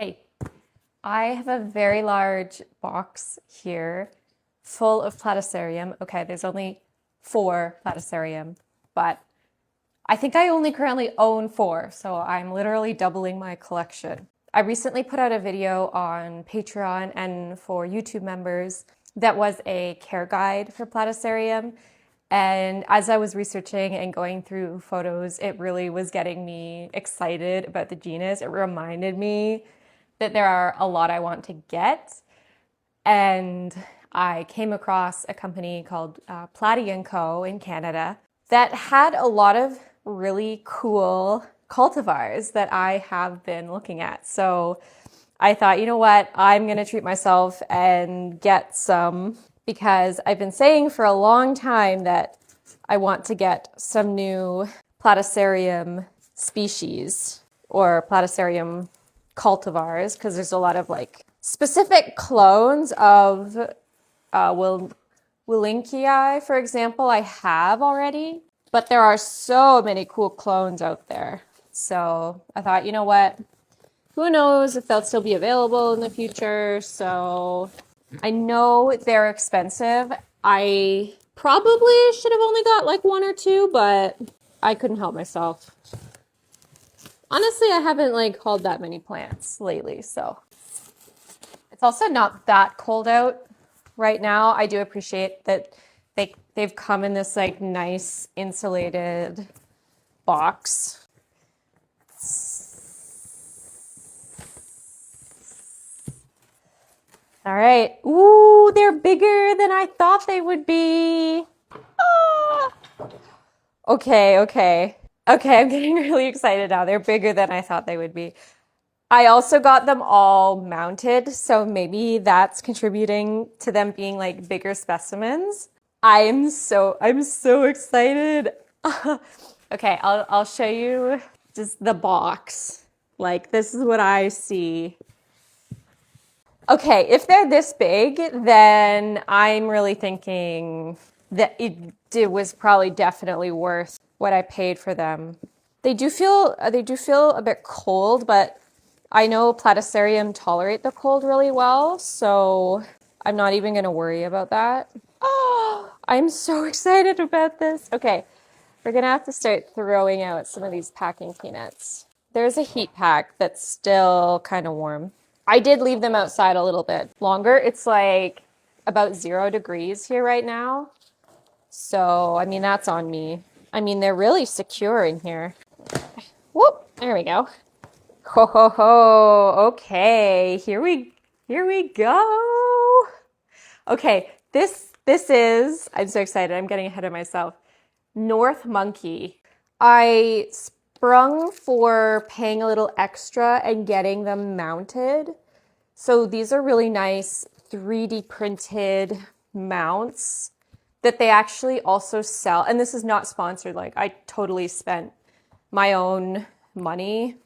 Hey, I have a very large box here full of Platycerium. Okay, there's only 4 Platycerium, but I think I only currently own 4, so I'm literally doubling my collection. I recently put out a video on Patreon and for YouTube members that was a care guide for Platycerium. And as I was researching and going through photos, it really was getting me excited about the genus. It reminded me that there are a lot I want to get. And I came across a company called Platycerium Co. in Canada that had a lot of really cool cultivars that I have been looking at. So I thought, you know what, I'm gonna treat myself and get some because I've been saying for a long time that I want to get some new Platycerium species or Platycerium cultivars because there's a lot of like specific clones of Willinckii, for example, I have already, but there are so many cool clones out there. So I thought, you know what, who knows if they'll still be available in the future. So I know they're expensive. I probably should have only got like 1 or 2, but I couldn't help myself. Honestly, I haven't like hauled that many plants lately, so. It's also not that cold out right now. I do appreciate that they've come in this like nice insulated box. All right. Ooh, they're bigger than I thought they would be. Ah! Okay, I'm getting really excited now. They're bigger than I thought they would be. I also got them all mounted, so maybe that's contributing to them being like bigger specimens. I'm so excited. Okay, I'll show you just the box. Like this is what I see. Okay, if they're this big, then I'm really thinking that it was probably definitely worth what I paid for them. They do feel a bit cold, but I know Platycerium tolerate the cold really well, so I'm not even going to worry about that. Oh, I'm so excited about this. Okay, we're going to have to start throwing out some of these packing peanuts. There's a heat pack that's still kind of warm. I did leave them outside a little bit longer. It's like about 0 degrees here right now. So, I mean, that's on me. I mean, they're really secure in here. Whoop, there we go. Ho, ho, ho. Okay, here we go. Okay, this is, I'm so excited. I'm getting ahead of myself. North Monkey. I sprung for paying a little extra and getting them mounted. So these are really nice 3D printed mounts that they actually also sell. And this is not sponsored. Like I totally spent my own money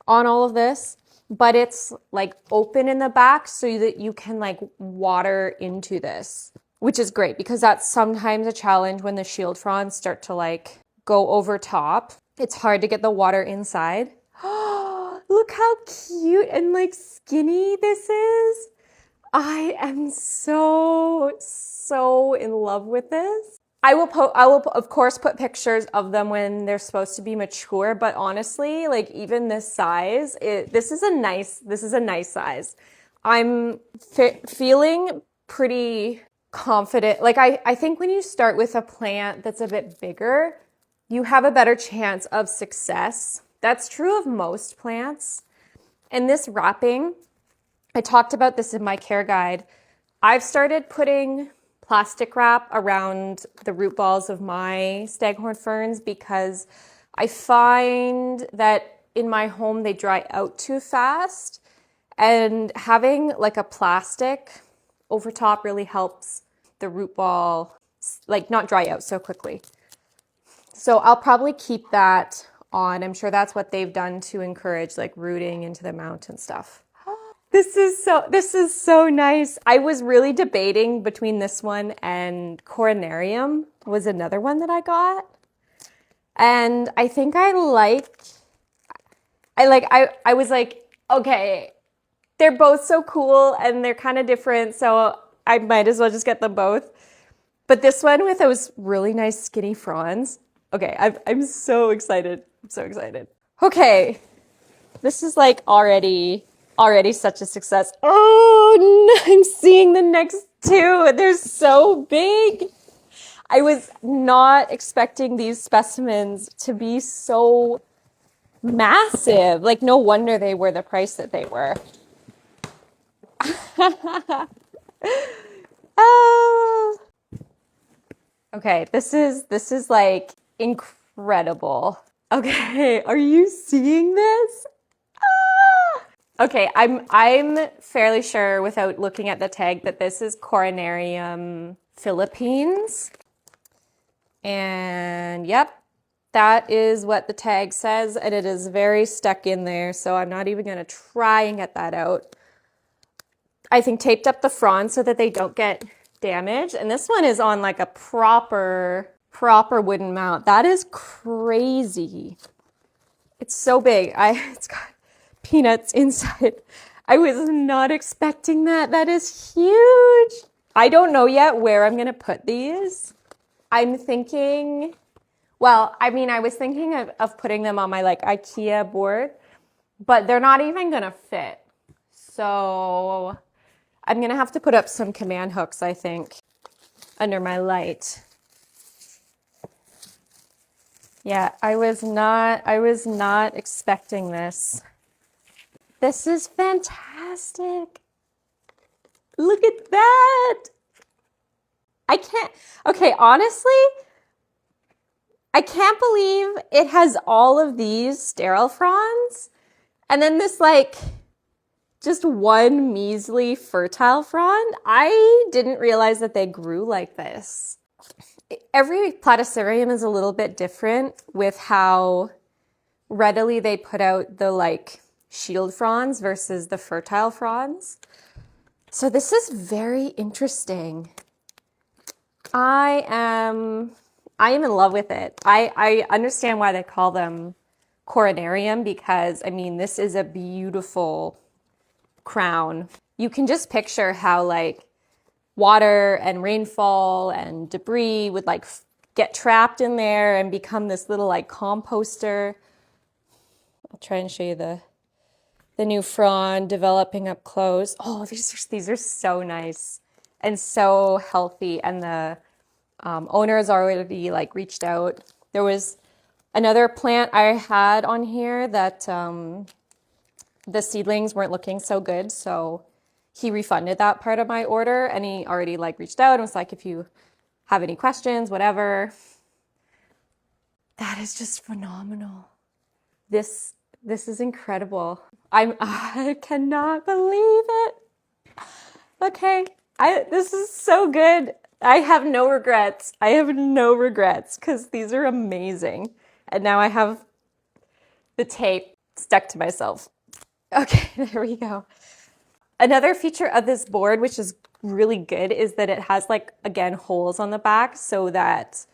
on all of this, but it's like open in the back so that you can like water into this, which is great because that's sometimes a challenge when the shield fronds start to like go over top. It's hard to get the water inside. Oh, look how cute and like skinny this is. I am so in love with this. I will of course put pictures of them when they're supposed to be mature, but honestly, like even this size, this is a nice size. I'm feeling pretty confident. Like I think when you start with a plant that's a bit bigger, you have a better chance of success. That's true of most plants. And this wrapping, I talked about this in my care guide. I've started putting plastic wrap around the root balls of my staghorn ferns because I find that in my home they dry out too fast, and having like a plastic over top really helps the root ball like not dry out so quickly. So I'll probably keep that on. I'm sure that's what they've done to encourage like rooting into the mountain stuff. This is so nice. I was really debating between this one and Coronarium was another one that I got. And I think I was like, okay, they're both so cool and they're kind of different, so I might as well just get them both. But this one with those really nice skinny fronds. Okay, I'm so excited. I'm so excited. Okay, this is like already such a success. Oh, no, I'm seeing the next two. They're so big. I was not expecting these specimens to be so massive. Like, no wonder they were the price that they were. Ah. Okay, this is like incredible. Okay, are you seeing this? Ah! Okay, I'm fairly sure without looking at the tag that this is Coronarium Philippines. And yep, that is what the tag says, and it is very stuck in there, so I'm not even going to try and get that out. I think taped up the fronds so that they don't get damaged. And this one is on like a proper wooden mount. That is crazy. It's so big. It's got peanuts inside. I was not expecting that. That is huge. I don't know yet where I'm going to put these. I'm thinking, well, I mean, I was thinking of putting them on my like IKEA board, but they're not even going to fit. So I'm going to have to put up some command hooks, I think, under my light. Yeah, I was not expecting this. This is fantastic. Look at that. Okay, honestly, I can't believe it has all of these sterile fronds and then this like just one measly fertile frond. I didn't realize that they grew like this. Every platycerium is a little bit different with how readily they put out the like shield fronds versus the fertile fronds. So this is very interesting. I am in love with it. I understand why they call them coronarium because, I mean, this is a beautiful crown. You can just picture how like water and rainfall and debris would like get trapped in there and become this little like composter. I'll try and show you the new frond developing up close. Oh, these are so nice and so healthy, and the owner has already like reached out. There was another plant I had on here that the seedlings weren't looking so good, so he refunded that part of my order, and he already like reached out and was like, if you have any questions, whatever. That is just phenomenal. This is incredible. I cannot believe it. Okay, this is so good. I have no regrets. I have no regrets because these are amazing. And now I have the tape stuck to myself. Okay, there we go. Another feature of this board, which is really good, is that it has like, again, holes on the back so that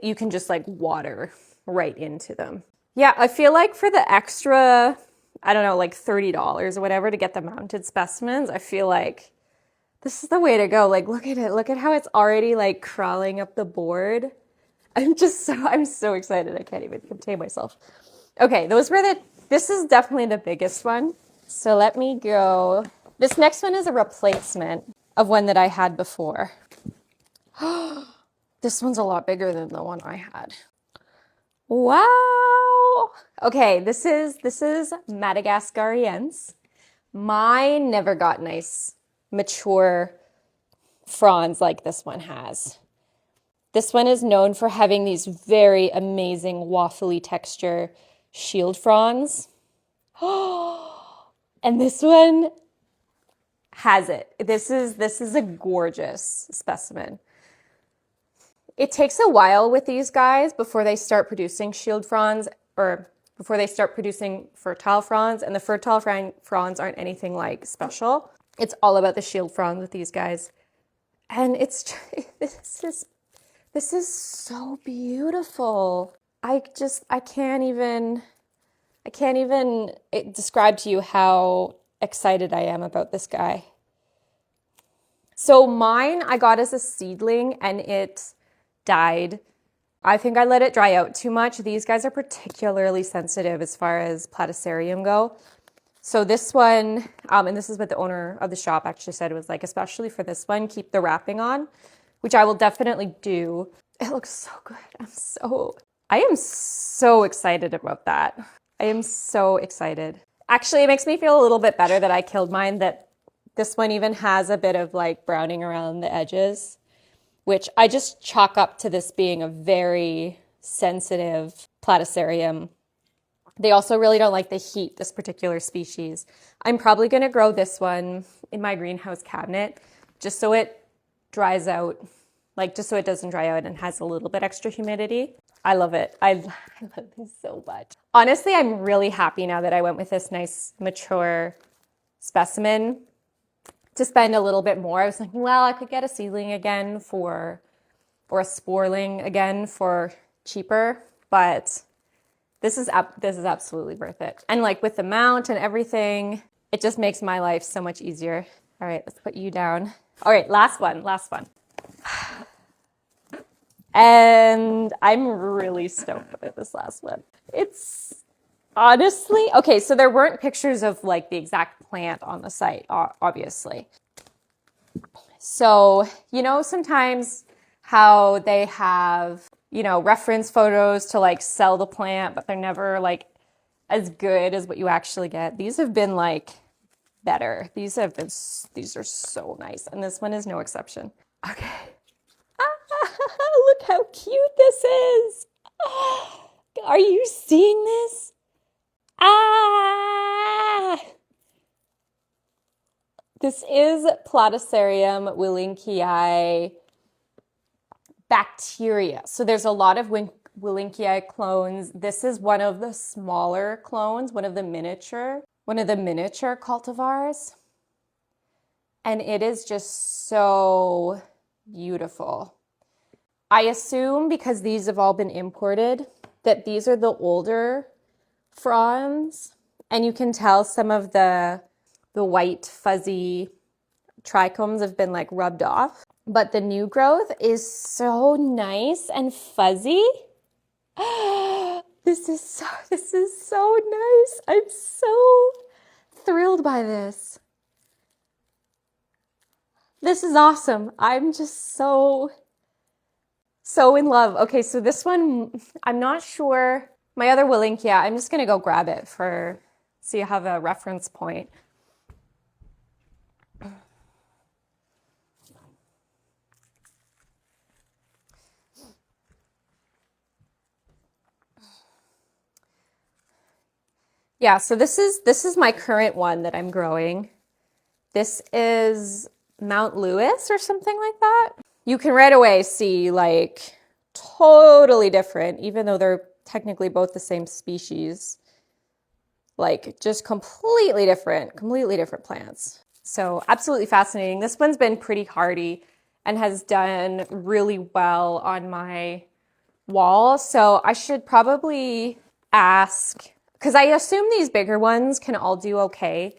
you can just like water right into them. Yeah, I feel like for the extra, I don't know, like $30 or whatever to get the mounted specimens, I feel like this is the way to go. Like, look at it. Look at how it's already like crawling up the board. I'm so excited. I can't even contain myself. Okay, this is definitely the biggest one. So let me go. This next one is a replacement of one that I had before. This one's a lot bigger than the one I had. Wow. Okay, this is Madagascariense. Mine never got nice, mature fronds like this one has. This one is known for having these very amazing waffly texture shield fronds. And this one has it. This is a gorgeous specimen. It takes a while with these guys before they start producing shield fronds or before they start producing fertile fronds, and the fertile fronds aren't anything like special. It's all about the shield fronds with these guys. And this is so beautiful. I can't even describe to you how excited I am about this guy. So mine I got as a seedling and it died. I think I let it dry out too much. These guys are particularly sensitive as far as Platycerium go. So this one, and this is what the owner of the shop actually said, it was like, especially for this one, keep the wrapping on, which I will definitely do. It looks so good. I am so excited about that. I am so excited. Actually, it makes me feel a little bit better that I killed mine, that this one even has a bit of like browning around the edges, which I just chalk up to this being a very sensitive Platycerium. They also really don't like the heat, this particular species. I'm probably going to grow this one in my greenhouse cabinet just so it dries out, like just so it doesn't dry out and has a little bit extra humidity. I love it. I love this so much. Honestly, I'm really happy now that I went with this nice mature specimen to spend a little bit more. I was thinking, well, I could get a seedling again or a sporling again for cheaper, but this is absolutely worth it. And like with the mount and everything, it just makes my life so much easier. All right, let's put you down. All right, last one. And I'm really stoked about this last one. It's honestly, okay, so there weren't pictures of like the exact plant on the site, obviously. So, you know, sometimes how they have, you know, reference photos to like sell the plant, but they're never like as good as what you actually get. These have been like better. These are so nice. And this one is no exception. Okay. Look how cute this is. Are you seeing this? This is Platycerium Willinckii bacteria. So there's a lot of Willinckii clones. This is one of the smaller clones, one of the miniature cultivars. And it is just so beautiful. I assume because these have all been imported that these are the older fronds, and you can tell some of the white fuzzy trichomes have been like rubbed off, but the new growth is so nice and fuzzy. This is so nice. I'm so thrilled by this. This is awesome. I'm just so in love. Okay, so this one, I'm not sure. My other Willinckii, I'm just going to go grab it so you have a reference point. Yeah, so this is my current one that I'm growing. This is Mount Lewis or something like that. You can right away see like totally different, even though they're technically both the same species. Like just completely different plants. So absolutely fascinating. This one's been pretty hardy and has done really well on my wall. So I should probably ask, because I assume these bigger ones can all do okay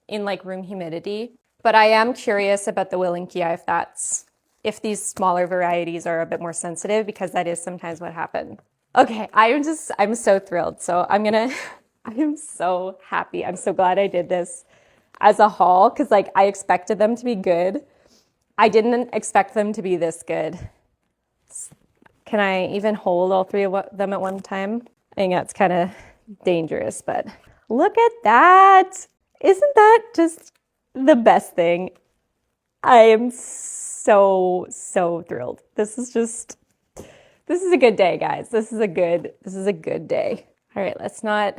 in like room humidity. But I am curious about the Willinckii if these smaller varieties are a bit more sensitive, because that is sometimes what happens. Okay, I'm so thrilled. So I am so happy. I'm so glad I did this as a haul, because like I expected them to be good. I didn't expect them to be this good. Can I even hold all three of them at one time? I think that's kind of dangerous, but look at that. Isn't that just the best thing? I am so thrilled. This is a good day, guys. This is a good day. All right, let's not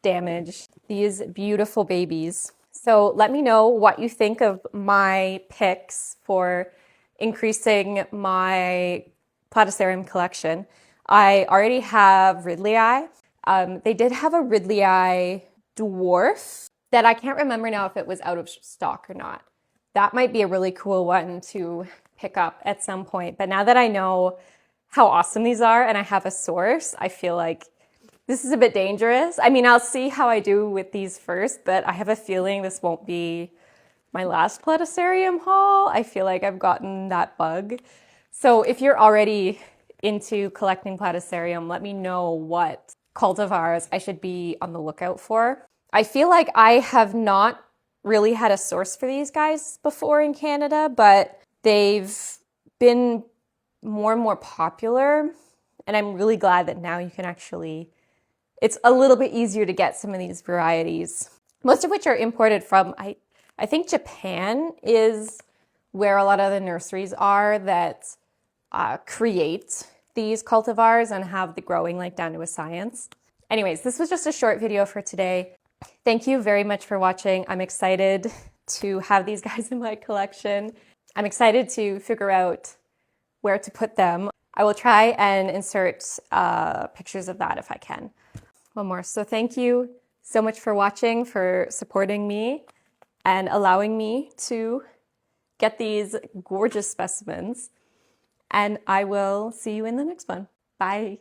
damage these beautiful babies. So let me know what you think of my picks for increasing my Platycerium collection. I already have Ridleyi. They did have a Ridleyi dwarf that I can't remember now if it was out of stock or not. That might be a really cool one to pick up at some point. But now that I know how awesome these are and I have a source, I feel like This is a bit dangerous. I mean, I'll see how I do with these first, but I have a feeling this won't be my last Platycerium haul. I feel like I've gotten that bug. So if you're already into collecting Platycerium, let me know what cultivars I should be on the lookout for. I feel like I have not really had a source for these guys before in Canada, but they've been more and more popular. And I'm really glad that now you can actually, it's a little bit easier to get some of these varieties, most of which are imported from, I think Japan is where a lot of the nurseries are that create these cultivars and have the growing like down to a science. Anyways, this was just a short video for today. Thank you very much for watching. I'm excited to have these guys in my collection. I'm excited to figure out where to put them. I will try and insert pictures of that if I can. One more. So thank you so much for watching, for supporting me and allowing me to get these gorgeous specimens. And I will see you in the next one. Bye.